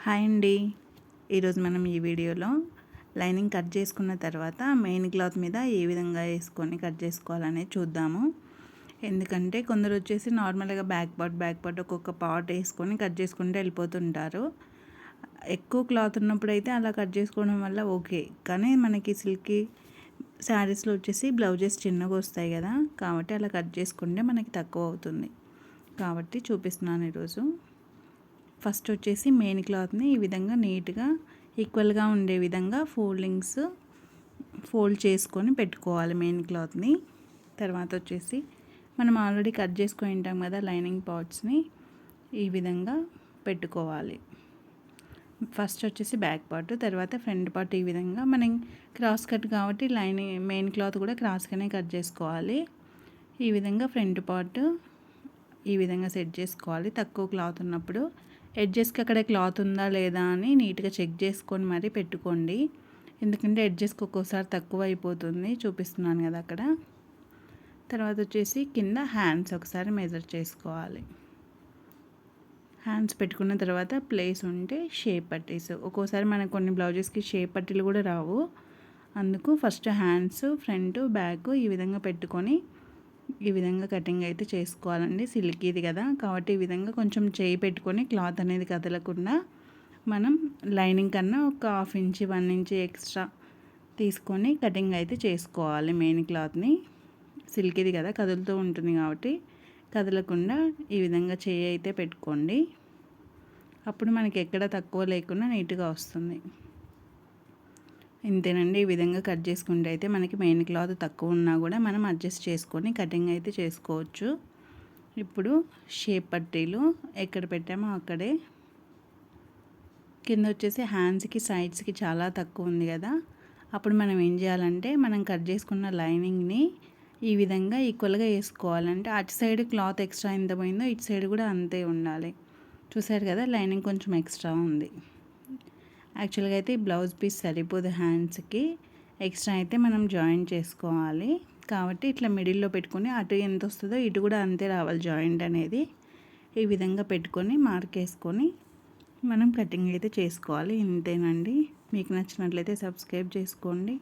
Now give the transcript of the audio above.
Hi అండి. ఈరోజు మనం ఈ వీడియోలో లైనింగ్ కట్ చేసుకున్న తర్వాత మెయిన్ క్లాత్ మీద ఏ విధంగా వేసుకొని కట్ చేసుకోవాలనేది చూద్దాము. ఎందుకంటే కొందరు వచ్చేసి నార్మల్గా బ్యాక్ పార్ట్ ఒక్కొక్క పార్ట్ వేసుకొని కట్ చేసుకుంటూ వెళ్ళిపోతుంటారు. ఎక్కువ క్లాత్ ఉన్నప్పుడు అయితే అలా కట్ చేసుకోవడం వల్ల ఓకే, కానీ మనకి సిల్కీ శారీస్లో వచ్చేసి బ్లౌజెస్ చిన్నగా వస్తాయి కదా, కాబట్టి అలా కట్ చేసుకుంటే మనకి తక్కువ అవుతుంది. కాబట్టి చూపిస్తున్నాను ఈరోజు. ఫస్ట్ వచ్చేసి మెయిన్ క్లాత్ని ఈ విధంగా నీట్గా ఈక్వల్గా ఉండే విధంగా ఫోల్డ్ చేసుకొని పెట్టుకోవాలి మెయిన్ క్లాత్ని. తర్వాత వచ్చేసి మనం ఆల్రెడీ కట్ చేసుకొని ఉంటాం కదా లైనింగ్ పార్ట్స్ని ఈ విధంగా పెట్టుకోవాలి. ఫస్ట్ వచ్చేసి బ్యాక్ పార్ట్, తర్వాత ఫ్రంట్ పార్ట్. ఈ విధంగా మనం క్రాస్ కట్ కాబట్టి మెయిన్ క్లాత్ కూడా క్రాస్గానే కట్ చేసుకోవాలి. ఈ విధంగా ఫ్రంట్ పార్ట్ ఈ విధంగా సెట్ చేసుకోవాలి. తక్కువ క్లాత్ ఉన్నప్పుడు ఎడ్జెస్కి అక్కడ క్లాత్ ఉందా లేదా అని నీట్గా చెక్ చేసుకొని మరీ పెట్టుకోండి. ఎందుకంటే ఎడ్జెస్కి ఒక్కోసారి తక్కువ అయిపోతుంది. చూపిస్తున్నాను కదా అక్కడ. తర్వాత వచ్చేసి కింద హ్యాండ్స్ ఒకసారి మెజర్ చేసుకోవాలి. హ్యాండ్స్ పెట్టుకున్న తర్వాత ప్లేస్ ఉంటే షేప్ పట్టీస్. ఒక్కోసారి మనకు కొన్ని బ్లౌజెస్కి షేప్ పట్టీలు కూడా రావు. అందుకు ఫస్ట్ హ్యాండ్స్ ఫ్రంట్ బ్యాక్ ఈ విధంగా పెట్టుకొని ఈ విధంగా కటింగ్ అయితే చేసుకోవాలండి. సిల్కీది కదా కాబట్టి ఈ విధంగా కొంచెం చేయి పెట్టుకొని క్లాత్ అనేది కదలకుండా మనం లైనింగ్ కన్నా ఒక 1/2 ఇంచ్ 1 ఇంచ్ ఎక్స్ట్రా తీసుకొని కటింగ్ అయితే చేసుకోవాలి. మెయిన్ క్లాత్ని సిల్కీది కదా కదులుతూ ఉంటుంది కాబట్టి కదలకుండా ఈ విధంగా చేయి అయితే పెట్టుకోండి. అప్పుడు మనకి ఎక్కడ తక్కువ లేకుండా నీట్గా వస్తుంది. ఇంతేనండి. ఈ విధంగా కట్ చేసుకుంటే అయితే మనకి మెయిన్ క్లాత్ తక్కువ ఉన్నా కూడా మనం అడ్జస్ట్ చేసుకొని కటింగ్ అయితే చేసుకోవచ్చు. ఇప్పుడు షేప్ పట్టీలు ఎక్కడ పెట్టామో అక్కడే కింద వచ్చేసి హ్యాండ్స్కి సైడ్స్కి చాలా తక్కువ ఉంది కదా, అప్పుడు మనం ఏం చేయాలంటే మనం కట్ చేసుకున్న లైనింగ్ని ఈ విధంగా ఈక్వల్గా వేసుకోవాలంటే అటు సైడ్ క్లాత్ ఎక్స్ట్రా ఎంత పోయిందో ఇటు సైడ్ కూడా అంతే ఉండాలి. చూసారు కదా, లైనింగ్ కొంచెం ఎక్స్ట్రా ఉంది. యాక్చువల్గా అయితే ఈ బ్లౌజ్ పీస్ సరిపోదు హ్యాండ్స్కి, ఎక్స్ట్రా అయితే మనం జాయింట్ చేసుకోవాలి. కాబట్టి ఇట్లా మిడిల్లో పెట్టుకొని అటు ఎంత వస్తుందో ఇటు కూడా అంతే రావాలి జాయింట్ అనేది. ఈ విధంగా పెట్టుకొని మార్క్ వేసుకొని మనం కటింగ్ అయితే చేసుకోవాలి. ఇంతేనండి. మీకు నచ్చినట్లయితే సబ్స్క్రైబ్ చేసుకోండి.